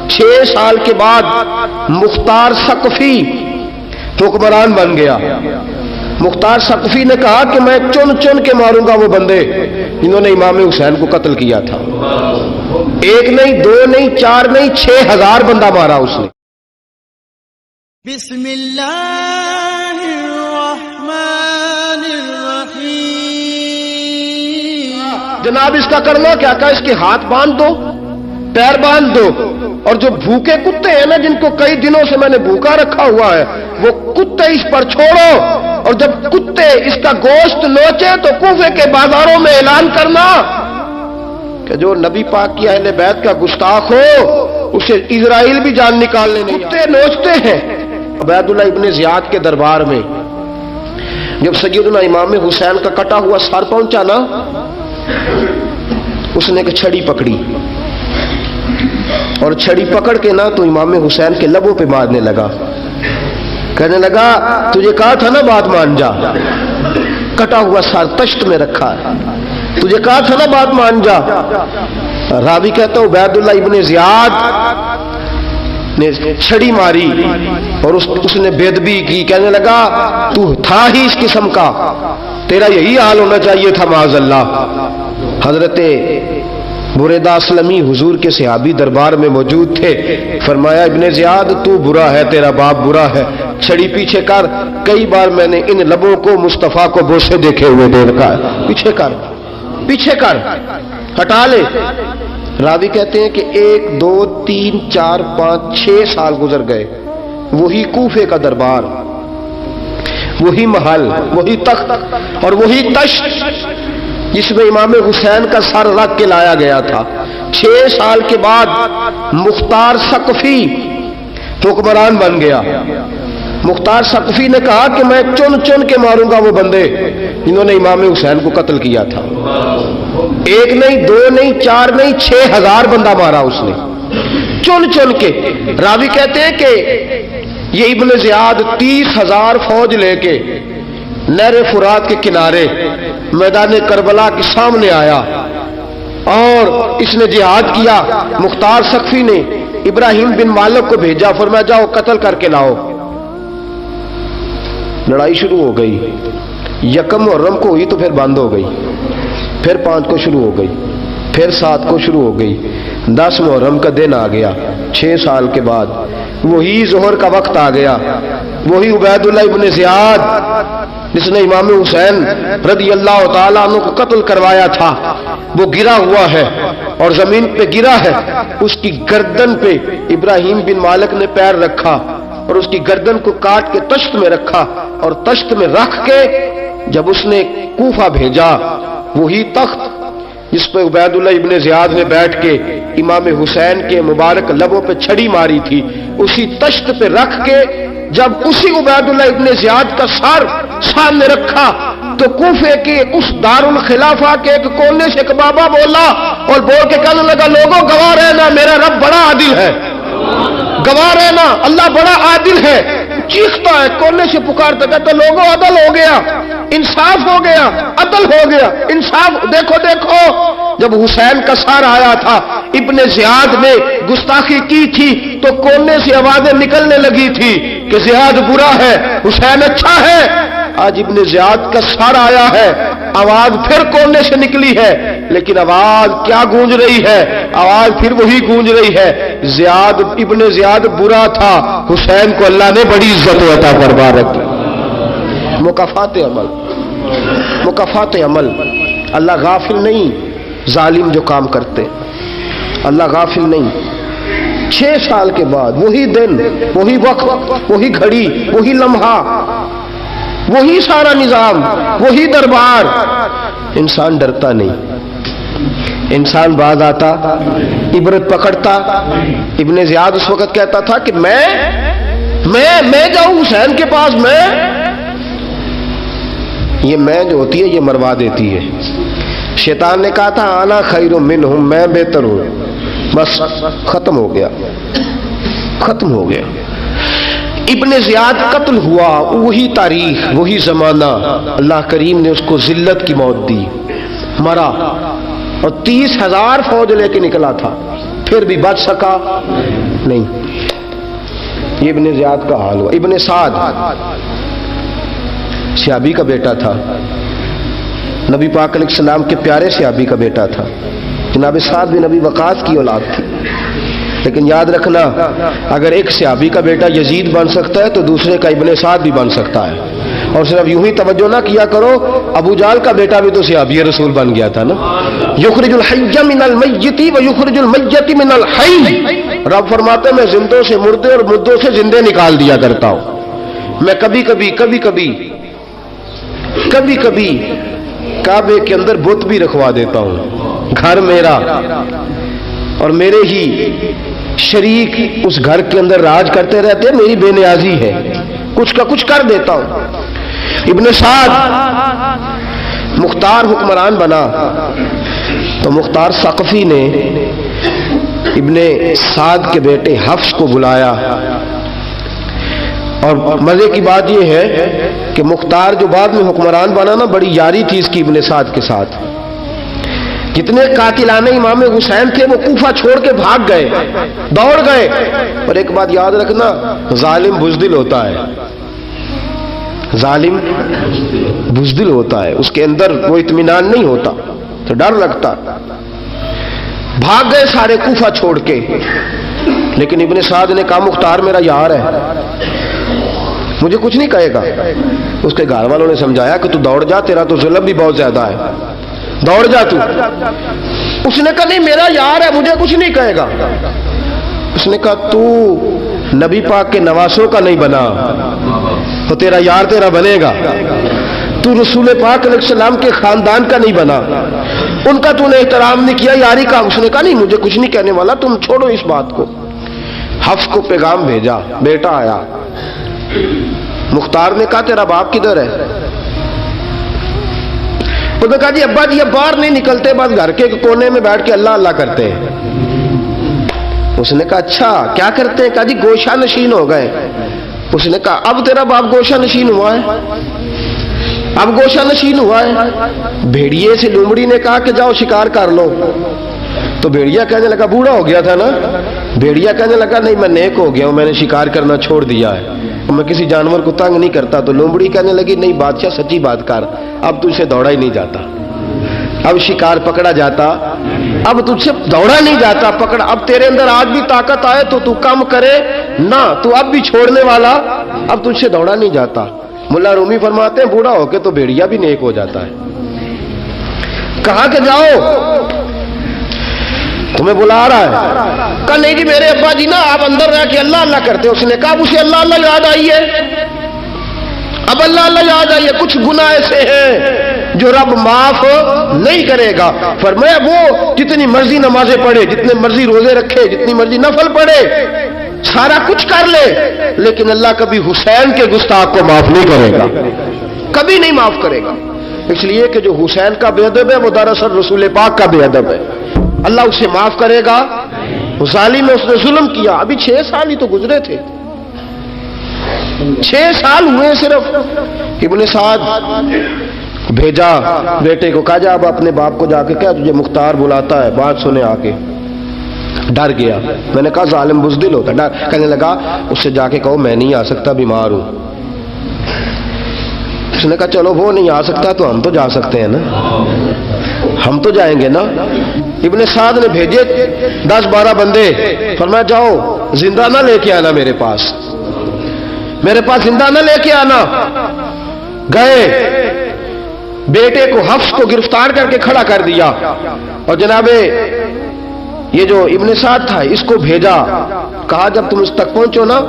6 سال کے بعد مختار ثقفی حکمران بن گیا۔ مختار ثقفی نے کہا کہ میں چن چن کے ماروں گا وہ بندے جنہوں نے امام حسین کو قتل کیا تھا۔ 1 نہیں 2 نہیں 4 نہیں 6000 بندہ مارا اس نے۔ بسم اللہ الرحمن الرحیم۔ جناب اس کا کرنا کیا کہا؟ اس کے ہاتھ باندھ دو، پیر باندھ دو، اور جو بھوکے کتے ہیں نا جن کو کئی دنوں سے میں نے بھوکا رکھا ہوا ہے، وہ کتے اس پر چھوڑو، اور جب کتے اس کا گوشت نوچے تو کوفے کے بازاروں میں اعلان کرنا کہ جو نبی پاک کی اہل بیت کا گستاخ ہو اسے اسرائیل بھی جان نکالنے نہیں۔ کتے نوچتے ہیں۔ عبید اللہ ابن زیاد کے دربار میں جب سیدنا امام حسین کا کٹا ہوا سر پہنچا نا، اس نے ایک چھڑی پکڑی اور چھڑی پکڑ کے نا تو امام حسین کے لبوں پہ مارنے لگا، کہنے لگا تجھے کہا تھا نا بات مان جا، کٹا ہوا سر تشت میں رکھا ہے، تجھے کہا تھا نا بات مان جا۔ راوی کہتا ہوں عبید اللہ ابن زیاد نے چھڑی ماری اور اس نے بے ادبی کی، کہنے لگا تو تھا ہی اس قسم کا، تیرا یہی حال ہونا چاہیے تھا معاذ اللہ۔ حضرت بریدہ اسلمی حضور کے صحابی دربار میں موجود تھے، فرمایا ابن زیاد تو برا ہے، تیرا باپ برا ہے، چھڑی پیچھے کر۔ کئی بار میں نے ان لبوں کو مصطفیٰ کو بوسے دیکھے ہوئے دیکھا ہے، پیچھے کر، پیچھے کر، ہٹا لے۔ راوی کہتے ہیں کہ 1 2 3 4 5 6 سال گزر گئے، وہی کوفے کا دربار، وہی محل، وہی تخت اور وہی تشت جس میں امام حسین کا سر رکھ کے لایا گیا تھا۔ 6 سال کے بعد مختار ثقفی حکمران بن گیا۔ مختار ثقفی نے کہا کہ میں چن چن کے ماروں گا وہ بندے جنہوں نے امام حسین کو قتل کیا تھا۔ 1 نہیں 2 نہیں 4 نہیں 6000 بندہ مارا اس نے، چن چن کے۔ راوی کہتے ہیں کہ یہ ابن زیاد 30,000 فوج لے کے نہر فرات کے کنارے میدان کربلا کے سامنے آیا اور اس نے جہاد کیا۔ مختار ثقفی نے ابراہیم بن مالک کو بھیجا، فرمایا جاؤ قتل کر کے لاؤ۔ لڑائی شروع ہو گئی، 1 محرم کو ہوئی تو پھر بند ہو گئی، پھر 5 کو شروع ہو گئی، پھر 7 کو شروع ہو گئی، 10 محرم کا دن آ گیا۔ 6 سال کے بعد وہی ظہر کا وقت آ گیا، وہی عبید اللہ ابن زیاد جس نے امام حسین رضی اللہ تعالیٰ عنہ کو قتل کروایا تھا، وہ گرا ہوا ہے اور زمین پہ گرا ہے۔ اس کی گردن پہ ابراہیم بن مالک نے پیر رکھا اور اس کی گردن کو کاٹ کے تشت میں رکھا، اور تشت میں رکھ کے جب اس نے کوفہ بھیجا، وہی تخت جس پہ عبید اللہ ابن زیاد نے بیٹھ کے امام حسین کے مبارک لبوں پہ چھڑی ماری تھی، اسی تشت پہ رکھ کے جب اسی عبید اللہ ابن زیاد کا سر سامنے رکھا تو کوفے کے اس دارالخلافہ کے ایک کونے سے ایک بابا بولا اور بول کے کہنے لگا لوگوں گواہ رہنا میرا رب بڑا عادل ہے، گواہ رہنا اللہ بڑا عادل ہے۔ چیختا ہے، کونے سے پکارتا، کہتا لوگوں عدل ہو گیا، انصاف ہو گیا، عدل ہو گیا، انصاف۔ دیکھو دیکھو، جب حسین کا سر آیا تھا، ابن زیاد نے گستاخی کی تھی تو کونے سے آوازیں نکلنے لگی تھی کہ زیاد برا ہے، حسین اچھا ہے۔ آج ابن زیاد کا سر آیا ہے، آواز پھر کونے سے نکلی ہے، لیکن آواز کیا گونج رہی ہے؟ آواز پھر وہی گونج رہی ہے، زیاد ابن زیاد برا تھا، حسین کو اللہ نے بڑی عزت عطا فرما رکھی۔ مکافات عمل، مکافات عمل۔ اللہ غافل نہیں ظالم جو کام کرتے، اللہ غافل نہیں۔ 6 سال کے بعد وہی دن، وہی وقت، وہی گھڑی، وہی لمحہ، وہی سارا نظام، وہی دربار۔ انسان ڈرتا نہیں، انسان باز آتا، عبرت پکڑتا۔ ابن زیاد اس وقت کہتا تھا کہ میں جاؤں حسین کے پاس، یہ میں جو ہوتی ہے یہ مروا دیتی ہے۔ شیطان نے کہا تھا انا خیر منہم، میں بہتر ہوں، بس ختم ہو گیا، ختم ہو گیا۔ ابن زیاد قتل ہوا، وہی تاریخ، وہی زمانہ، اللہ کریم نے اس کو ذلت کی موت دی، مرا، اور 30,000 فوج لے کے نکلا تھا، پھر بھی بچ سکا نہیں، یہ ابن زیاد کا حال ہوا۔ ابن سعد صحابی کا بیٹا تھا، نبی پاک علیہ السلام کے پیارے صحابی کا بیٹا تھا۔ جناب سعد بن نبی وقاص کی اولاد تھی، لیکن یاد رکھنا اگر ایک صحابی کا بیٹا یزید بن سکتا ہے تو دوسرے کا ابن سعد بھی بن سکتا ہے۔ اور صرف یوں ہی توجہ نہ کیا کرو، ابو جہل کا بیٹا بھی تو صحابی رسول بن گیا تھا نا۔ یخرج الحی من المیت و یخرج المیت من الحی، رب فرماتے ہیں میں زندوں سے مردے اور مردوں سے زندے نکال دیا کرتا ہوں۔ میں کبھی کبھی کعبے کے اندر بت بھی رکھوا دیتا ہوں، گھر میرا اور میرے ہی شریک اس گھر کے اندر راج کرتے رہتے ہیں، میری بے نیازی ہے، کچھ کا کچھ کر دیتا ہوں۔ ابن سعد مختار حکمران بنا تو مختار ثقفی نے ابن سعد کے بیٹے حفص کو بلایا، اور مزے کی بات یہ ہے کہ مختار جو بعد میں حکمران بنا نا، بڑی یاری تھی اس کی ابن سعد کے ساتھ۔ جتنے قاتلان امام حسین تھے وہ کوفہ چھوڑ کے بھاگ گئے، دوڑ گئے۔ اور ایک بات یاد رکھنا، ظالم بزدل ہوتا ہے، ظالم بزدل ہوتا ہے، اس کے اندر وہ اطمینان نہیں ہوتا، تو ڈر لگتا۔ بھاگ گئے سارے کوفہ چھوڑ کے، لیکن ابن سعد نے کہا مختار میرا یار ہے، مجھے کچھ نہیں کہے گا۔ اس کے گھر والوں نے سمجھایا کہ تو دوڑ جا، تیرا تو ظلم بھی بہت زیادہ ہے، دوڑ جا تو۔ اس نے کہا نہیں میرا یار ہے، مجھے کچھ نہیں کہے گا۔ اس نے کہا تو نبی پاک کے نواسوں کا نہیں بنا تو تیرا یار تیرا بنے گا، تو رسول پاک علیہ السلام کے خاندان کا نہیں بنا، ان کا تو نے احترام نہیں کیا، یاری کا۔ اس نے کہا نہیں مجھے کچھ نہیں کہنے والا، تم چھوڑو اس بات کو۔ حفص کو پیغام بھیجا، بیٹا آیا۔ مختار نے کہا تیرا باپ کدھر ہے؟ اس نے کہا جی ابا جی اب باہر نہیں نکلتے، بس گھر کے کونے میں بیٹھ کے اللہ اللہ کرتے ہیں۔ اس نے کہا اچھا کیا کرتے ہیں؟ کہا جی گوشہ نشین ہو گئے۔ اس نے کہا اب تیرا باپ گوشہ نشین ہوا ہے؟ اب گوشہ نشین ہوا ہے؟ بھیڑیے سے لومڑی نے کہا کہ جاؤ شکار کر لو، تو بھیڑیا کہنے لگا بوڑھا ہو گیا تھا نا، بھیڑیا کہنے لگا نہیں میں نیک ہو گیا ہوں، میں نے شکار کرنا چھوڑ دیا ہے، میں کسی جانور کو تنگ نہیں کرتا۔ تو لومڑی کہنے لگی نہیں بادشاہ سچی بات کر، اب تجھ سے دوڑا ہی نہیں جاتا، اب شکار پکڑا جاتا، اب تجھ سے دوڑا نہیں جاتا، پکڑا۔ اب تیرے اندر آج بھی طاقت آئے تو کم کرے نہ، تو اب بھی چھوڑنے والا، اب تجھ سے دوڑا نہیں جاتا۔ ملا رومی فرماتے ہیں بوڑھا ہو کے تو بھیڑیا بھی نیک ہو جاتا ہے۔ کہا کہ جاؤ تمہیں بلا رہا ہے۔ کہا نہیں جی میرے ابا جی نا آپ اندر رہ کے اللہ اللہ کرتے۔ اس نے کہا اسے اللہ اللہ یاد آئی ہے، اب اللہ اللہ یاد آئی ہے، کچھ گناہ ایسے ہیں جو رب معاف نہیں کرے گا۔ فرمایا وہ جتنی مرضی نمازیں پڑھے، جتنے مرضی روزے رکھے، جتنی مرضی نفل پڑھے، سارا کچھ کر لے، لیکن اللہ کبھی حسین کے گستاخ کو معاف نہیں کرے گا، کبھی نہیں معاف کرے گا۔ اس لیے کہ جو حسین کا بے ادب ہے وہ دراصل رسول پاک کا بے ادب ہے، اللہ اسے معاف کرے گا؟ ظالم میں اس نے ظلم کیا۔ ابھی 6 سال ہی تو گزرے تھے، 6 سال ہوئے صرف۔ ابن سعد بھیجا بیٹے کو، کہا جا اب اپنے باپ کو جا کے کہا تجھے مختار بلاتا ہے، بات سنے آ کے۔ ڈر گیا، میں نے کہا ظالم بزدل ہوتا ڈر۔ کہنے لگا اس سے جا کے کہو میں نہیں آ سکتا، بیمار ہوں۔ اس نے کہا چلو وہ نہیں آ سکتا تو ہم تو جا سکتے ہیں نا، ہم تو جائیں گے نا۔ ابن سعد نے بھیجے 10-12 بندے، فرمایا جاؤ زندہ نہ لے کے آنا، میرے پاس زندہ نہ لے کے آنا۔ گئے، بیٹے کو حفص کو گرفتار کر کے کھڑا کر دیا، اور جناب یہ جو ابن سعد تھا اس کو بھیجا، کہا جب تم اس تک پہنچو نا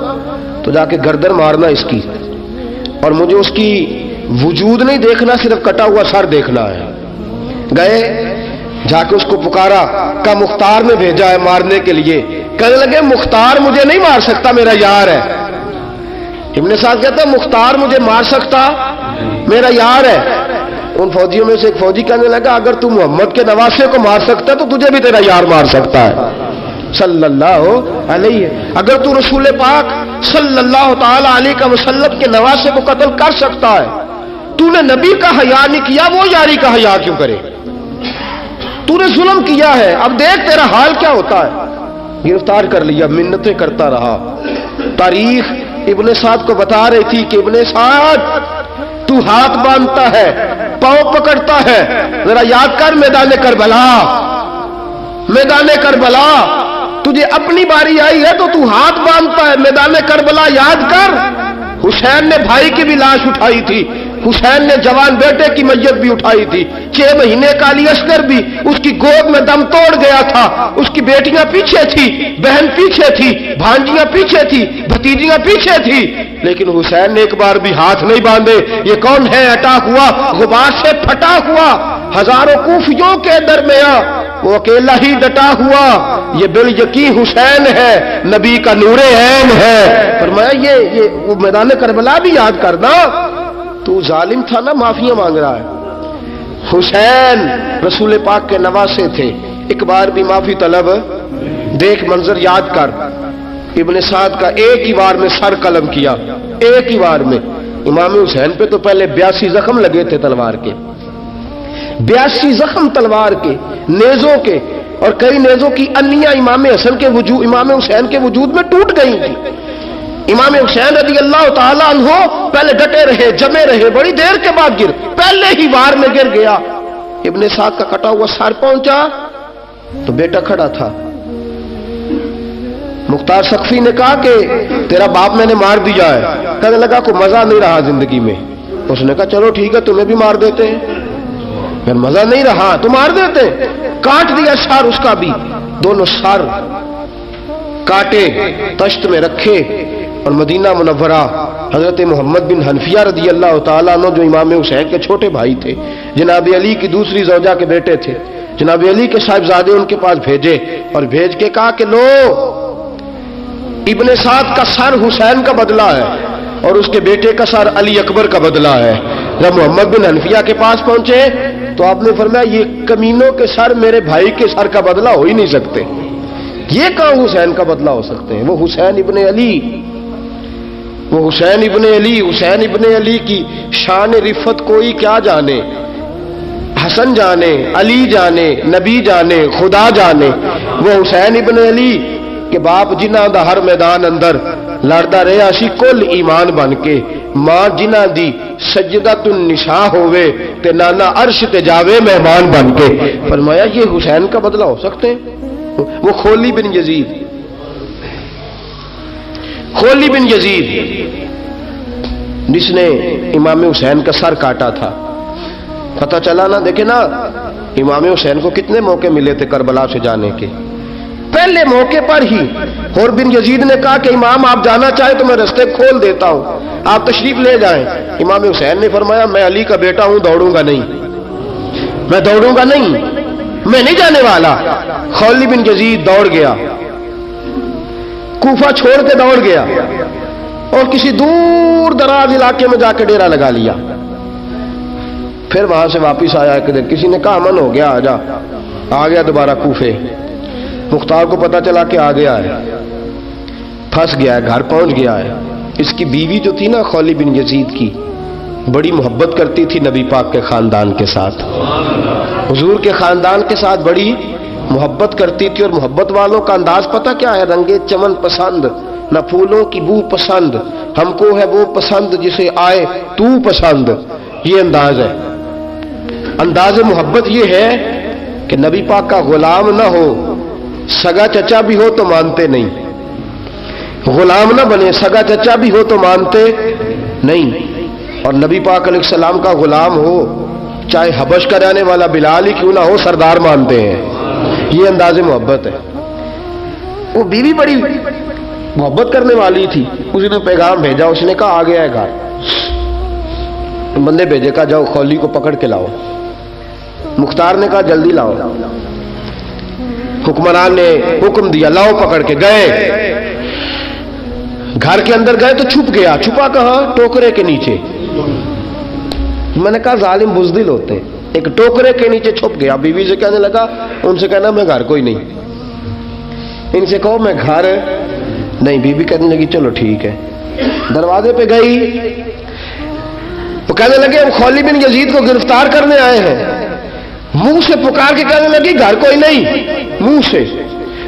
تو جا کے گردن مارنا اس کی، اور مجھے اس کی وجود نہیں دیکھنا، صرف کٹا ہوا سر دیکھنا ہے۔ گئے، جا کے اس کو پکارا، کہا مختار نے بھیجا ہے مارنے کے لیے۔ کہنے لگے مختار مجھے نہیں مار سکتا، میرا یار ہے۔ ابن سعد کہتا ہے مختار مجھے مار سکتا، میرا یار ہے۔ ان فوجیوں میں سے ایک فوجی کہنے لگا اگر تو محمد کے نواسے کو مار سکتا تو تجھے بھی تیرا یار مار سکتا ہے صلی اللہ علیہ۔ اگر تو رسول پاک صلی اللہ تعالی علیہ وسلم کے نواسے کو قتل کر سکتا ہے، تو نے نبی کا حیا نہیں کیا، وہ یاری کا حیا کیوں کرے؟ تو نے ظلم کیا ہے، اب دیکھ تیرا حال کیا ہوتا ہے۔ گرفتار کر لیا، منتیں کرتا رہا۔ تاریخ ابن سعد کو بتا رہی تھی کہ ابن سعد تو ہاتھ باندھتا ہے، پاؤں پکڑتا ہے، ذرا یاد کر میدان کربلا، میدان کربلا تجھے اپنی باری آئی ہے تو ہاتھ باندھتا ہے، میدان کربلا یاد کر۔ حسین نے بھائی کی بھی لاش اٹھائی تھی، حسین نے جوان بیٹے کی میت بھی اٹھائی تھی، 6 مہینے کا علی اصغر بھی اس کی گود میں دم توڑ گیا تھا، اس کی بیٹیاں پیچھے تھی، بہن پیچھے تھی، بھانجیاں پیچھے تھی، بھتیجیاں پیچھے تھی، لیکن حسین نے ایک بار بھی ہاتھ نہیں باندھے۔ یہ کون ہے؟ اٹا ہوا، غبار سے پھٹا ہوا، ہزاروں کوفیوں کے درمیان وہ اکیلا ہی ڈٹا ہوا، یہ بالیقین حسین ہے، نبی کا نور عین ہے۔ فرمایا یہ وہ میدان کربلا بھی یاد کرنا، تو ظالم تھا نا، معافیاں مانگ رہا ہے۔ حسین رسول پاک کے نواسے تھے، ایک بار بھی معافی طلب، دیکھ منظر یاد کر، ابن سعد کا ایک ہی بار میں سر قلم کیا، ایک ہی بار میں۔ امام حسین پہ تو پہلے 82 زخم لگے تھے تلوار کے، 82 زخم تلوار کے، نیزوں کے، اور کئی نیزوں کی انیاں امام حسین کے وجود میں ٹوٹ گئی تھی۔ امام حسین رضی اللہ تعالیٰ عنہ پہلے ڈٹے رہے، جمے رہے، بڑی دیر کے بعد پہلے ہی وار میں گر گیا۔ ابن سعد کا کٹا ہوا سر پہنچا تو بیٹا کھڑا تھا۔ مختار سقفی نے کہا کہ تیرا باپ میں نے مار دیا ہے۔ کہنے لگا کوئی مزہ نہیں رہا زندگی میں۔ اس نے کہا چلو ٹھیک ہے، تمہیں بھی مار دیتے ہیں۔ پھر مزہ نہیں رہا تو مار دیتے، کاٹ دیا سر اس کا بھی، دونوں سر کاٹے، تشت میں رکھے، اور مدینہ منورہ حضرت محمد بن حنفیہ رضی اللہ تعالیٰ عنہ جو امام حسین کے چھوٹے بھائی تھے، جناب علی کی دوسری زوجہ کے بیٹے تھے، جناب علی کے صاحبزادے ان کے پاس بھیجے، اور بھیج کے کہا کہ لو ابن سعد کا سر حسین کا بدلہ ہے اور اس کے بیٹے کا سر علی اکبر کا بدلہ ہے۔ جب محمد بن حنفیہ کے پاس پہنچے تو آپ نے فرمایا یہ کمینوں کے سر میرے بھائی کے سر کا بدلہ ہو ہی نہیں سکتے، یہ کہاں حسین کا بدلہ ہو سکتے ہیں؟ وہ حسین ابن علی، وہ حسین ابن علی، حسین ابن علی کی شان رفت کوئی کیا جانے، حسن جانے، علی جانے، نبی جانے، خدا جانے۔ وہ حسین ابن علی کہ باپ جنہ دا ہر میدان اندر لڑدا رہیا سی کل ایمان بن کے، ماں جنہ دی سجدۃ النساء ہوئے تے نانا عرش تے جاوے مہمان بن کے۔ فرمایا یہ حسین کا بدلہ ہو سکتے ہیں؟ وہ خولی بن یزید، خولی بن یزید جس نے امام حسین کا سر کاٹا تھا، پتہ چلا نا، دیکھیں نا امام حسین کو کتنے موقع ملے تھے کربلا سے جانے کے، پہلے موقع پر ہی حور بن یزید نے کہا کہ امام آپ جانا چاہیں تو میں رستے کھول دیتا ہوں، آپ تشریف لے جائیں۔ امام حسین نے فرمایا میں علی کا بیٹا ہوں، دوڑوں گا نہیں، میں دوڑوں گا نہیں، میں نہیں جانے والا۔ خولی بن یزید دوڑ گیا، کوفہ چھوڑ کے دوڑ گیا اور کسی دور دراز علاقے میں جا کے ڈیرا لگا لیا۔ پھر وہاں سے واپس آیا ایک دن، کسی نے کہا امن ہو گیا، آجا، آ گیا دوبارہ کوفے۔ مختار کو پتا چلا کہ آ گیا ہے، پھنس گیا ہے، گھر پہنچ گیا ہے۔ اس کی بیوی جو تھی نا خولی بن یزید کی، بڑی محبت کرتی تھی نبی پاک کے خاندان کے ساتھ، حضور کے خاندان کے ساتھ بڑی محبت کرتی تھی، اور محبت والوں کا انداز پتہ کیا ہے؟ رنگے چمن پسند، نہ پھولوں کی بو پسند، ہم کو ہے وہ پسند جسے آئے تو پسند، یہ انداز ہے۔ انداز محبت یہ ہے کہ نبی پاک کا غلام نہ ہو، سگا چچا بھی ہو تو مانتے نہیں، غلام نہ بنے، سگا چچا بھی ہو تو مانتے نہیں، اور نبی پاک علیہ السلام کا غلام ہو، چاہے حبش کا رہنے والا بلال ہی کیوں نہ ہو، سردار مانتے ہیں۔ یہ انداز محبت ہے۔ وہ بیوی بڑی محبت کرنے والی تھی، اس نے پیغام بھیجا، اس نے کہا آ گیا ہے گھر، بندے بھیجے، کہا جاؤ خولی کو پکڑ کے لاؤ۔ مختار نے کہا جلدی لاؤ، حکمران نے حکم دیا، لاؤ پکڑ کے۔ گئے گھر کے اندر گئے تو چھپ گیا، چھپا کہاں؟ ٹوکرے کے نیچے۔ میں نے کہا ظالم بزدل ہوتے، ایک ٹوکرے کے نیچے چھپ گیا۔ بیوی سے کہنے لگا، ان سے کہنا میں گھر کوئی نہیں، ان سے کہو میں گھر نہیں۔ بیوی کہنے لگی چلو ٹھیک ہے۔ دروازے پہ گئی، وہ کہنے لگے ہم خولی بن یزید کو گرفتار کرنے آئے ہیں۔ منہ سے پکار کے کہنے لگی گھر کوئی نہیں، منہ سے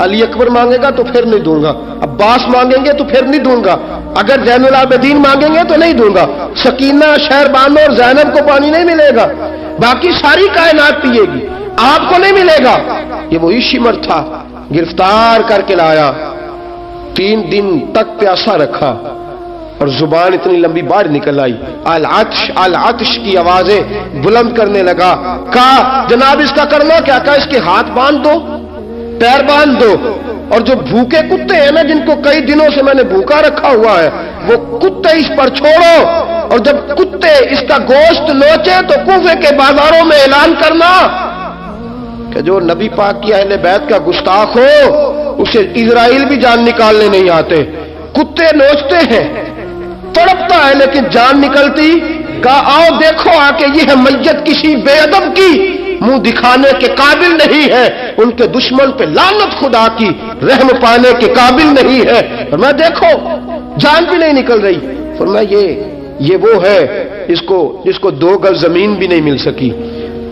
علی اکبر مانگے گا تو پھر نہیں دوں گا، عباس مانگیں گے تو پھر نہیں دوں گا، اگر زین العابدین مانگیں گے تو نہیں دوں گا، سکینہ، شہربانو اور زینب کو پانی نہیں ملے گا، باقی ساری کائنات پیے گی، آپ کو نہیں ملے گا۔ یہ وہی شمر تھا، گرفتار کر کے لایا، 3 دن تک پیاسا رکھا اور زبان اتنی لمبی باہر نکل آئی، العطش العطش کی آوازیں بلند کرنے لگا۔ کہا جناب اس کا کرنا کیا؟ کہا اس کے ہاتھ باندھ دو، پیر باندھ دو، اور جو بھوکے کتے ہیں نا، جن کو کئی دنوں سے میں نے بھوکا رکھا ہوا ہے، وہ کتے اس پر چھوڑو، اور جب کتے اس کا گوشت نوچے تو کوفے کے بازاروں میں اعلان کرنا کہ جو نبی پاک کی اہل بیت کا گستاخ ہو اسے اسرائیل بھی جان نکالنے نہیں آتے۔ کتے نوچتے ہیں، تڑپتا ہے لیکن جان نکلتی۔ کہا آؤ دیکھو آ کے، یہ ہے میت کسی بے ادب کی، منہ دکھانے کے قابل نہیں ہے، ان کے دشمن پہ لعنت خدا کی، رحم پانے کے قابل نہیں ہے۔ اور میں دیکھو جان بھی نہیں نکل رہی۔ فرمایا یہ وہ ہے جس کو 2 گز زمین بھی نہیں مل سکی،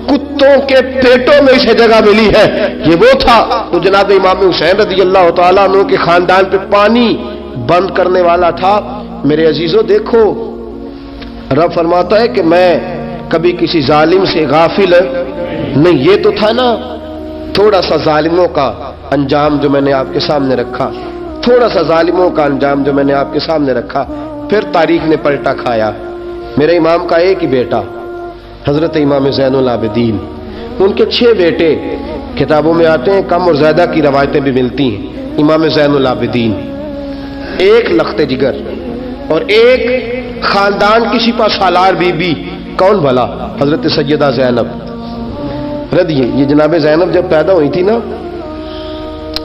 کتوں کے پیٹوں میں اسے جگہ ملی ہے، یہ وہ تھا۔ تو جناب امام حسین رضی اللہ تعالیٰ عنہ کے خاندان پہ پانی بند کرنے والا تھا۔ میرے عزیزوں دیکھو، رب فرماتا ہے کہ میں کبھی کسی ظالم سے غافل نہیں۔ یہ تو تھا نا تھوڑا سا ظالموں کا انجام جو میں نے آپ کے سامنے رکھا، تھوڑا سا ظالموں کا انجام جو میں نے آپ کے سامنے رکھا، پھر تاریخ نے پلٹا کھایا۔ میرے امام کا ایک ہی بیٹا حضرت امام زین العابدین، ان کے 6 بیٹے کتابوں میں آتے ہیں، کم اور زیادہ کی روایتیں بھی ملتی ہیں۔ امام زین العابدین، ایک لخت جگر اور ایک خاندان کی سپہ سالار بی بی، کون بھلا؟ حضرت سیدہ زینب یہ جناب زینب جب پیدا ہوئی تھی نا،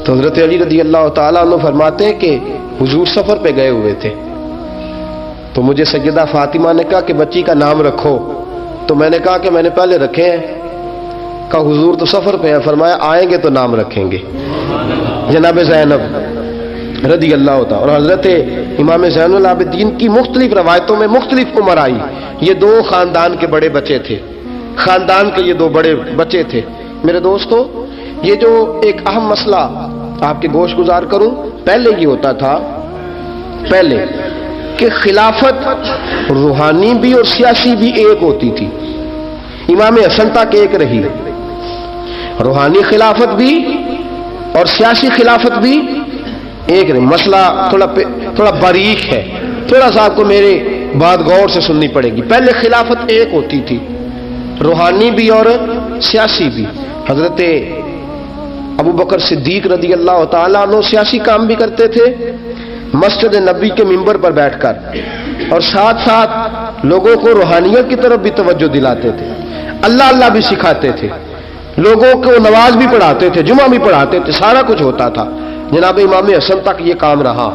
تو حضرت علی رضی اللہ تعالیٰ عنہ فرماتے ہیں کہ حضور سفر پہ گئے ہوئے تھے، تو مجھے سیدہ فاطمہ نے کہا کہ بچی کا نام رکھو، تو میں نے کہا کہ میں نے پہلے رکھے ہیں۔ کہا حضور تو سفر پہ ہیں، فرمایا آئیں گے تو نام رکھیں گے۔ جناب زینب رضی اللہ تعالیٰ اور حضرت امام زین العابدین کی مختلف روایتوں میں مختلف عمر آئی۔ یہ 2 خاندان کے بڑے بچے تھے، خاندان کے یہ 2 بڑے بچے تھے۔ میرے دوستو، یہ جو ایک اہم مسئلہ آپ کے گوش گزار کروں، پہلے یہ ہوتا تھا کہ خلافت روحانی بھی اور سیاسی بھی ایک ہوتی تھی۔ امام حسن تک ایک رہی، روحانی خلافت بھی اور سیاسی خلافت بھی ایک رہی۔ مسئلہ تھوڑا باریک ہے، تھوڑا سا آپ کو میرے بات غور سے سننی پڑے گی۔ پہلے خلافت ایک ہوتی تھی، روحانی بھی اور سیاسی بھی۔ حضرت ابو بکر صدیق رضی اللہ تعالیٰ عنہ سیاسی کام بھی کرتے تھے مسجد نبی کے ممبر پر بیٹھ کر، اور ساتھ ساتھ لوگوں کو روحانیت کی طرف بھی توجہ دلاتے تھے، اللہ بھی سکھاتے تھے، لوگوں کو نماز بھی پڑھاتے تھے، جمعہ بھی پڑھاتے تھے، سارا کچھ ہوتا تھا۔ جناب امام حسن تک یہ کام رہا،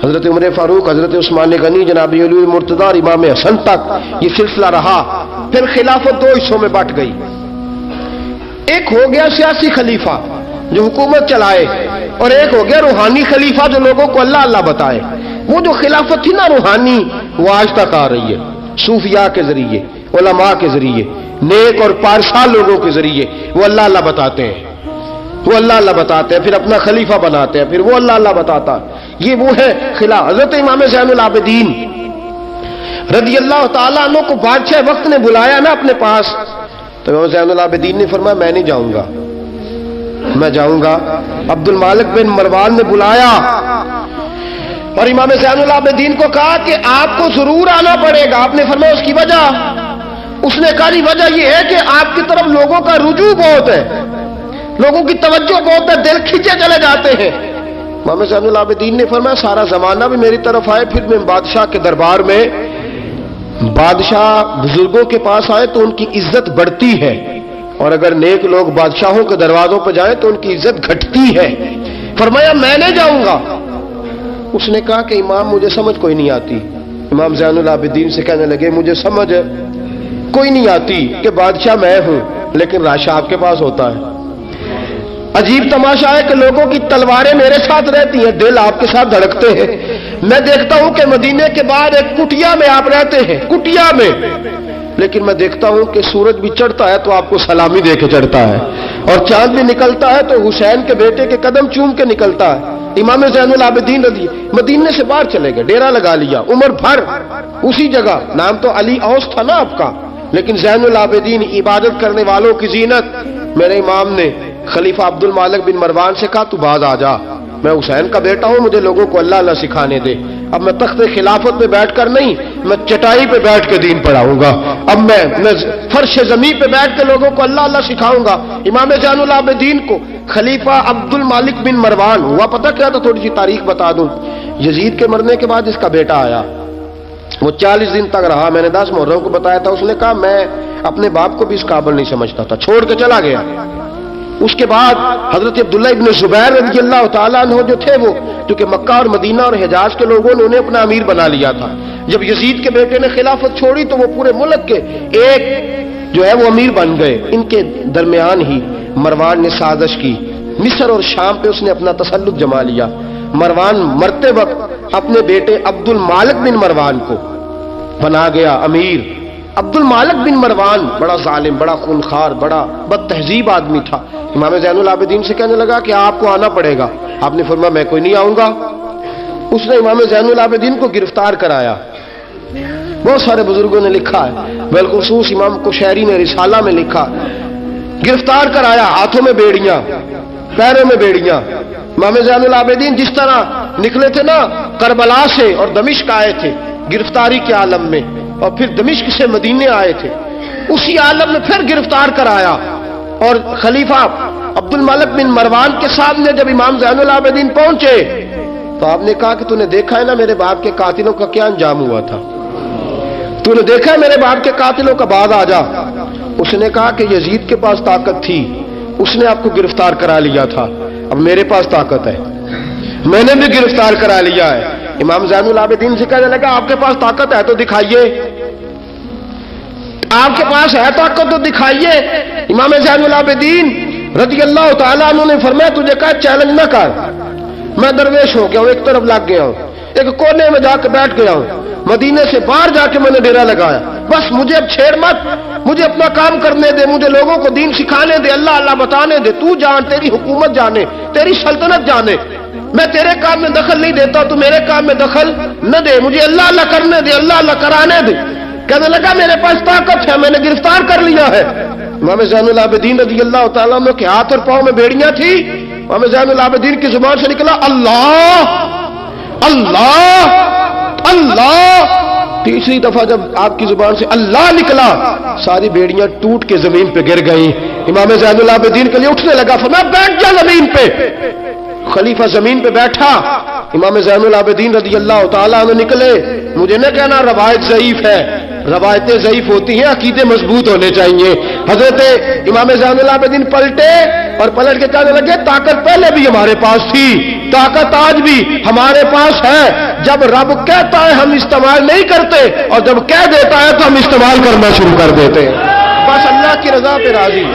حضرت عمر فاروق، حضرت عثمان غنی، جناب علی المرتضی اور امام حسن تک یہ سلسلہ رہا۔ پھر خلافت 2 حصوں میں بٹ گئی، ایک ہو گیا سیاسی خلیفہ جو حکومت چلائے، اور ایک ہو گیا روحانی خلیفہ جو لوگوں کو اللہ بتائے۔ وہ جو خلافت تھی نا روحانی، وہ آج تک آ رہی ہے، صوفیاء کے ذریعے، علماء کے ذریعے، نیک اور پارسال لوگوں کے ذریعے وہ اللہ بتاتے ہیں، وہ اللہ بتاتے ہیں، پھر اپنا خلیفہ بناتے ہیں، پھر وہ اللہ بتاتا ہے۔ یہ وہ ہے خلافت۔ حضرت امام زین العابدین رضی اللہ تعالیٰ عنہ کو بادشاہ وقت نے بلایا نا اپنے پاس، تو امام زین العابدین نے فرمایا میں نہیں جاؤں گا، میں جاؤں گا۔ عبد المالک بن مروان نے بلایا اور امام زین العابدین کو کہا کہ آپ کو ضرور آنا پڑے گا۔ آپ نے فرمایا اس کی وجہ؟ اس نے کہا وجہ یہ ہے کہ آپ کی طرف لوگوں کا رجوع بہت ہے، لوگوں کی توجہ بہت ہے، دل کھینچے چلے جاتے ہیں۔ امام زین العابدین نے فرمایا سارا زمانہ بھی میری طرف آئے، پھر میں بادشاہ کے دربار میں، بادشاہ بزرگوں کے پاس آئے تو ان کی عزت بڑھتی ہے، اور اگر نیک لوگ بادشاہوں کے دروازوں پہ جائیں تو ان کی عزت گھٹتی ہے۔ فرمایا میں نہیں جاؤں گا۔ اس نے کہا کہ امام مجھے سمجھ کوئی نہیں آتی۔ امام زین العابدین سے کہنے لگے مجھے سمجھ کوئی نہیں آتی کہ بادشاہ میں ہوں لیکن راشا آپ کے پاس ہوتا ہے۔ عجیب تماشا ہے کہ لوگوں کی تلواریں میرے ساتھ رہتی ہیں، دل آپ کے ساتھ دھڑکتے ہیں۔ میں دیکھتا ہوں کہ مدینے کے بعد ایک کٹیا میں آپ رہتے ہیں، کٹیا میں لیکن میں دیکھتا ہوں کہ سورج بھی چڑھتا ہے تو آپ کو سلامی دے کے چڑھتا ہے، اور چاند بھی نکلتا ہے تو حسین کے بیٹے کے قدم چوم کے نکلتا ہے۔ امام زین العابدین رضی مدینے سے باہر چلے گئے، ڈیرا لگا لیا عمر بھر اسی جگہ، نام تو علی اوس تھا نا آپ کا، لیکن زین العابدین عبادت کرنے والوں کی زینت۔ میرے امام نے خلیفہ عبد المالک بن مروان سے کہا تو باز آ جا، میں حسین کا بیٹا ہوں، مجھے لوگوں کو اللہ اللہ سکھانے دے۔ اب میں تخت خلافت پہ بیٹھ کر نہیں، میں چٹائی پہ بیٹھ کے دین پڑھاؤں گا، اب میں فرش زمین پہ بیٹھ کے لوگوں کو اللہ اللہ سکھاؤں گا۔ امام زین العابدین کو خلیفہ عبد المالک بن مروان ہوا پتہ کیا تھا؟ تھوڑی سی تاریخ بتا دوں۔ یزید کے مرنے کے بعد اس کا بیٹا آیا، وہ 40 دن تک رہا، میں نے 10 محرم کو بتایا تھا، اس نے کہا میں اپنے باپ کو بھی اس قابل نہیں سمجھتا تھا، چھوڑ کے چلا گیا۔ اس کے بعد حضرت عبداللہ ابن زبیر رضی اللہ تعالیٰ عنہ جو تھے، وہ کیونکہ مکہ اور مدینہ اور حجاز کے لوگوں نے انہیں اپنا امیر بنا لیا تھا، جب یزید کے بیٹے نے خلافت چھوڑی تو وہ پورے ملک کے ایک جو ہے وہ امیر بن گئے۔ ان کے درمیان ہی مروان نے سازش کی، مصر اور شام پہ اس نے اپنا تسلط جما لیا۔ مروان مرتے وقت اپنے بیٹے عبد المالک بن مروان کو بنا گیا امیر۔ عبد المالک بن مروان بڑا ظالم، بڑا خونخوار، بڑا بد تہذیب آدمی تھا۔ امام زین العابدین سے کہنے لگا کہ آپ کو آنا پڑے گا، آپ نے فرمایا میں کوئی نہیں آؤں گا۔ اس نے امام زین العابدین کو گرفتار کرایا۔ بہت سارے بزرگوں نے لکھا ہے، بالخصوص امام کشیری نے رسالہ میں لکھا، گرفتار کرایا، ہاتھوں میں بیڑیاں، پیروں میں بیڑیاں۔ امام زین العابدین جس طرح نکلے تھے نا کربلا سے اور دمشق آئے تھے گرفتاری کے عالم میں، اور پھر دمشق سے مدینے آئے تھے، اسی عالم میں پھر گرفتار کرایا۔ اور خلیفہ عبد المالک بن مروان کے سامنے جب امام زین العابدین پہنچے تو آپ نے کہا کہ تو نے دیکھا ہے نا میرے باپ کے قاتلوں کا کیا انجام ہوا تھا، تو نے دیکھا ہے میرے باپ کے قاتلوں کا، بعد آ جا۔ اس نے کہا کہ یزید کے پاس طاقت تھی، اس نے آپ کو گرفتار کرا لیا تھا، اب میرے پاس طاقت ہے، میں نے بھی گرفتار کرا لیا ہے۔ امام زین العابدین سے کہنے لگا آپ کے پاس طاقت ہے تو دکھائیے، آپ کے پاس ہے طاقت تو دکھائیے۔ امام زین العابدین رضی اللہ تعالیٰ عنہ نے فرمایا تجھے کہا چیلنج نہ کر، میں درویش ہو گیا ہوں، ایک طرف لگ گیا ہوں، ایک کونے میں جا کے بیٹھ گیا ہوں، مدینے سے باہر جا کے میں نے ڈیرا لگایا، بس مجھے اب چھیڑ مت، مجھے اپنا کام کرنے دے، مجھے لوگوں کو دین سکھانے دے، اللہ اللہ بتانے دے، تو جان، تیری حکومت جانے، تیری سلطنت جانے، میں تیرے کام میں دخل نہیں دیتا، تو میرے کام میں دخل نہ دے، مجھے اللہ اللہ کرنے دے، اللہ اللہ کرانے دے۔ کہنے لگا میرے پاس طاقت ہے، میں نے گرفتار کر لیا ہے۔ امام زین العابدین رضی اللہ تعالیٰ عنہ کے ہاتھ اور پاؤں میں بیڑیاں تھی، امام زین العابدین کی زبان سے نکلا اللہ اللہ اللہ۔ تیسری دفعہ جب آپ کی زبان سے اللہ نکلا ساری بیڑیاں ٹوٹ کے زمین پہ گر گئیں۔ امام زین العابدین کے لیے اٹھنے لگا، فرمایا بیٹھ جا زمین پہ۔ خلیفہ زمین پہ بیٹھا، امام زین العابدین رضی اللہ تعالیٰ عنہ نکلے۔ مجھے نہ کہنا روایت ضعیف ہے، روایتیں ضعیف ہوتی ہیں، عقیدے مضبوط ہونے چاہیے۔ حضرت امام زین العابدین پلٹے اور پلٹ کے کہنے لگے طاقت پہلے بھی ہمارے پاس تھی، طاقت آج بھی ہمارے پاس ہے، جب رب کہتا ہے ہم استعمال نہیں کرتے، اور جب کہہ دیتا ہے تو ہم استعمال کرنا شروع کر دیتے ہیں، بس اللہ کی رضا پہ راضی۔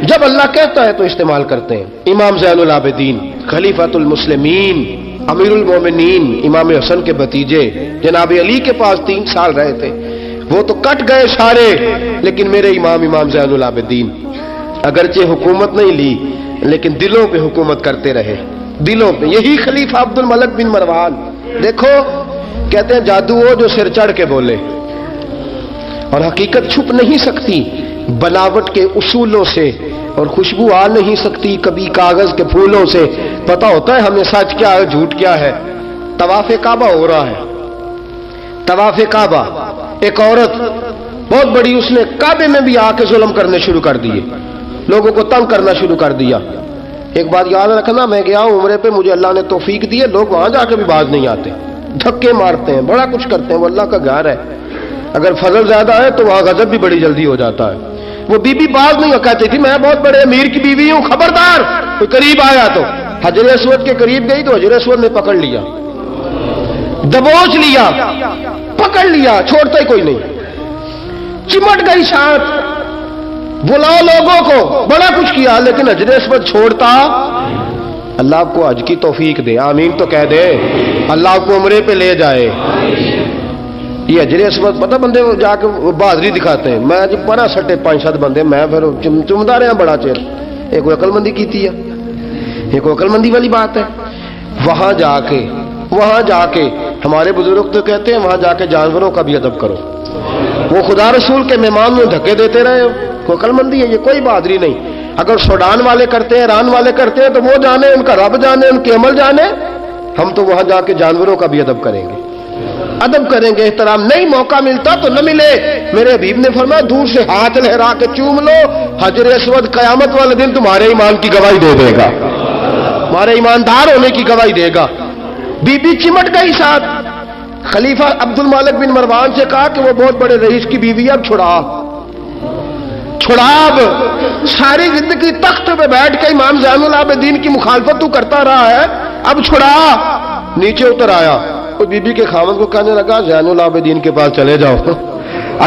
جب اللہ کہتا ہے تو استعمال کرتے ہیں۔ امام زین العابدین خلیفۃ المسلمین امیر المومنین امام حسن کے بھتیجے جناب علی کے پاس 3 سال رہے تھے، وہ تو کٹ گئے سارے، لیکن میرے امام زین العابدین اگرچہ حکومت نہیں لی لیکن دلوں پہ حکومت کرتے رہے، دلوں پہ۔ یہی خلیفہ عبد الملک بن مروان، دیکھو کہتے ہیں جادو ہو جو سر چڑھ کے بولے، اور حقیقت چھپ نہیں سکتی بناوٹ کے اصولوں سے، اور خوشبو آ نہیں سکتی کبھی کاغذ کے پھولوں سے، پتہ ہوتا ہے ہمیں سچ کیا ہے جھوٹ کیا ہے۔ طواف کعبہ ہو رہا ہے، طواف کعبہ، ایک عورت بہت بڑی، اس نے کعبے میں بھی آ کے ظلم کرنے شروع کر دیے، لوگوں کو تنگ کرنا شروع کر دیا۔ ایک بات یاد رکھنا، میں گیا ہوں عمرے پہ، مجھے اللہ نے توفیق دی ہے، لوگ وہاں جا کے بھی باز نہیں آتے، دھکے مارتے ہیں، بڑا کچھ کرتے ہیں، وہ اللہ کا گھر ہے، اگر فضل زیادہ ہے تو وہاں غضب بھی بڑی جلدی ہو جاتا ہے۔ وہ بی بی باز نہیں کہتی تھی میں بہت بڑے امیر کی بیوی ہوں، خبردار کوئی قریب آیا تو، حجر اسود کے قریب گئی تو حجر اسود نے پکڑ لیا، دبوچ لیا، پکڑ لیا، چھوڑتا ہی کوئی نہیں، چمٹ گئی ساتھ، بلاؤ لوگوں کو، بڑا کچھ کیا لیکن حجر اسود چھوڑتا اللہ آپ کو حج کی توفیق دے، آمین تو کہہ دے، اللہ آپ کو عمرے پہ لے جائے۔ یہ حجر اسود پتہ بندے جا کے بہادری دکھاتے ہیں، میں جب پڑھا سٹے 5-7 بندے، میں پھر چمدا رہا بڑا چیر، یہ کوئی عقل مندی کیتی ہے؟ یہ کوئی عقل مندی والی بات ہے؟ وہاں جا کے ہمارے بزرگ تو کہتے ہیں وہاں جا کے جانوروں کا بھی ادب کرو، وہ خدا رسول کے مہمان میں دھکے دیتے رہے، کوئی عقل مندی ہے؟ یہ کوئی بہادری نہیں۔ اگر سوڈان والے کرتے ہیں، ایران والے کرتے ہیں تو وہ جانے، ان کا رب جانے، ان کے عمل جانے، ہم تو وہاں جا کے جانوروں کا بھی ادب کریں گے، ادب کریں گے، احترام۔ نہیں موقع ملتا تو نہ ملے، میرے حبیب نے فرمایا دور سے ہاتھ لہرا کے چوم لو، حجر اسود قیامت والے دن تمہارے ایمان کی گواہی دے دے گا، تمہارے ایماندار ہونے کی گواہی دے گا۔ بی بی چمٹ گئی ساتھ، خلیفہ عبد المالک بن مروان سے کہا کہ وہ بہت بڑے رئیس کی بیوی، اب چھڑا اب ساری زندگی تخت پہ بیٹھ کے امام زین العابدین کی مخالفت تو کرتا رہا ہے، اب چھڑا۔ نیچے اتر آیا، وہ بی بی کے خاوند کو کہنے لگا زین العابدین کے پاس چلے جاؤ،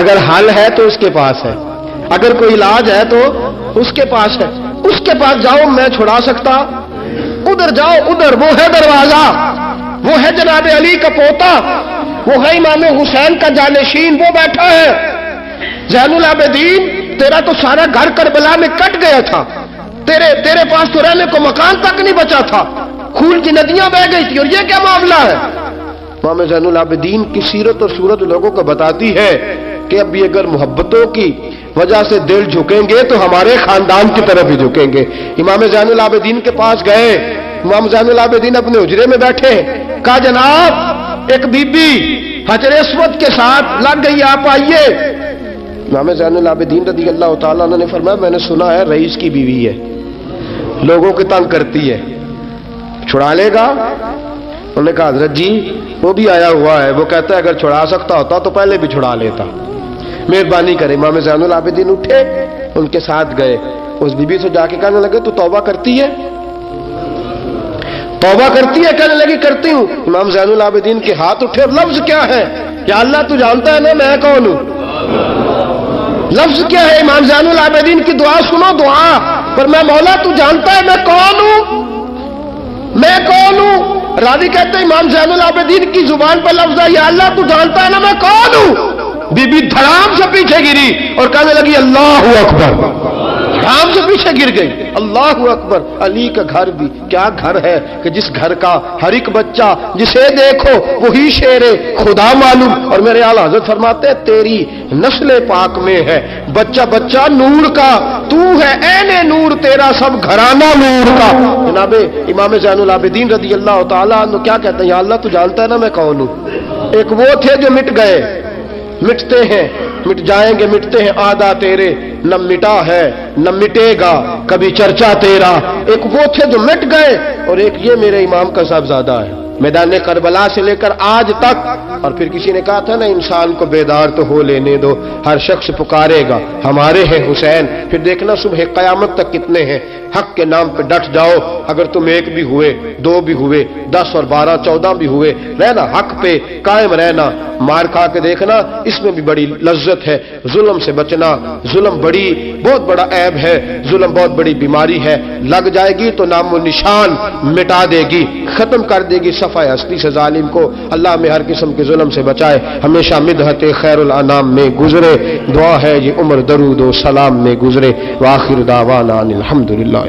اگر حل ہے تو اس کے پاس ہے، اگر کوئی علاج ہے تو اس کے پاس ہے، اس کے پاس جاؤ، میں چھڑا سکتا، ادھر جاؤ، ادھر وہ ہے دروازہ، وہ ہے جناب علی کا پوتا، وہ ہے امام حسین کا جانشین، وہ بیٹھا ہے۔ زین العابدین تیرا تو سارا گھر کربلا میں کٹ گیا تھا، تیرے پاس تو رہنے کو مکان تک نہیں بچا تھا، خون کی ندیاں بہ گئی تھی، اور یہ کیا معاملہ ہے؟ امام زین العابدین کی سیرت اور صورت لوگوں کو بتاتی ہے کہ اب بھی اگر محبتوں کی وجہ سے دل جھکیں گے تو ہمارے خاندان کی طرف ہی جھکیں گے۔ امام زین العابدین کے پاس گئے، امام زین العابدین اپنے حجرے میں بیٹھے، کہا جناب ایک بی بی حجر اسود کے ساتھ لگ گئی، آپ آئیے۔ امام زین العابدین رضی اللہ تعالیٰ عنہ نے فرمایا میں نے سنا ہے رئیس کی بیوی ہے، لوگوں کے تنگ کرتی ہے، چھڑا لے گا؟ انہوں نے کہا حضرت جی وہ بھی آیا ہوا ہے، وہ کہتا ہے اگر چھڑا سکتا ہوتا تو پہلے بھی چھڑا لیتا، مہربانی کرے۔ امام زین العابدین اٹھے، ان کے ساتھ گئے، اس بی بی سے جا کے کہنے لگے تو توبہ کرتی ہے؟ توبہ کرتی ہے؟ کہنے لگی کرتی ہوں۔ امام زین العابدین کے ہاتھ اٹھے، اور لفظ کیا ہے؟ یا اللہ تو جانتا ہے نا میں کون ہوں۔ لفظ کیا ہے؟ امام زین العابدین کی دعا سنو، دعا پر میں مولا تو جانتا ہے میں کون ہوں، میں کون ہوں۔ راوی کہتے ہیں امام زین العابدین کی زبان پر لفظ ہے یا اللہ تو جانتا ہے نا میں کون ہوں۔ بی بی دھڑام سے پیچھے گری اور کہنے لگی اللہ اکبر، دھڑام سے پیچھے گر گئی، اللہ اکبر۔ علی کا گھر بھی کیا گھر ہے کہ جس گھر کا ہر ایک بچہ جسے دیکھو وہی شیر خدا معلوم۔ اور میرے اعلیٰ حضرت فرماتے ہیں تیری نسل پاک میں ہے بچہ بچہ نور کا، تو ہے عین نور، تیرا سب گھرانہ نور کا۔ جناب امام زین العابدین رضی اللہ تعالیٰ عنہ کیا کہتے ہیں؟ یا اللہ تو جانتا ہے نا میں کون ہوں۔ ایک وہ تھے جو مٹ گئے، مٹتے ہیں، مٹ جائیں گے، مٹتے ہیں آدھا تیرے، نہ مٹا ہے نہ مٹے گا کبھی چرچا تیرا۔ ایک وہ تھے جو مٹ گئے، اور ایک یہ میرے امام کا صاحبزادہ ہے، میدان کربلا سے لے کر آج تک۔ اور پھر کسی نے کہا تھا نا انسان کو بیدار تو ہو لینے دو، ہر شخص پکارے گا ہمارے ہیں حسین۔ پھر دیکھنا صبح قیامت تک کتنے ہیں، حق کے نام پہ ڈٹ جاؤ، اگر تم 1 بھی ہوئے، 2 بھی ہوئے، 10 اور 12 14 بھی ہوئے، رہنا حق پہ قائم رہنا، مار کھا کے دیکھنا اس میں بھی بڑی لذت ہے۔ ظلم سے بچنا، ظلم بہت بڑا عیب ہے، ظلم بہت بڑی بیماری ہے، لگ جائے گی تو نام و نشان مٹا دے گی، ختم کر دے گی صفحہ ہستی سے ظالم کو۔ اللہ میں ہر قسم کے ظلم سے بچائے، ہمیشہ مدحت خیر الانام میں گزرے، دعا ہے یہ عمر درود و سلام میں گزرے۔ وآخر دعوانا الحمدللہ۔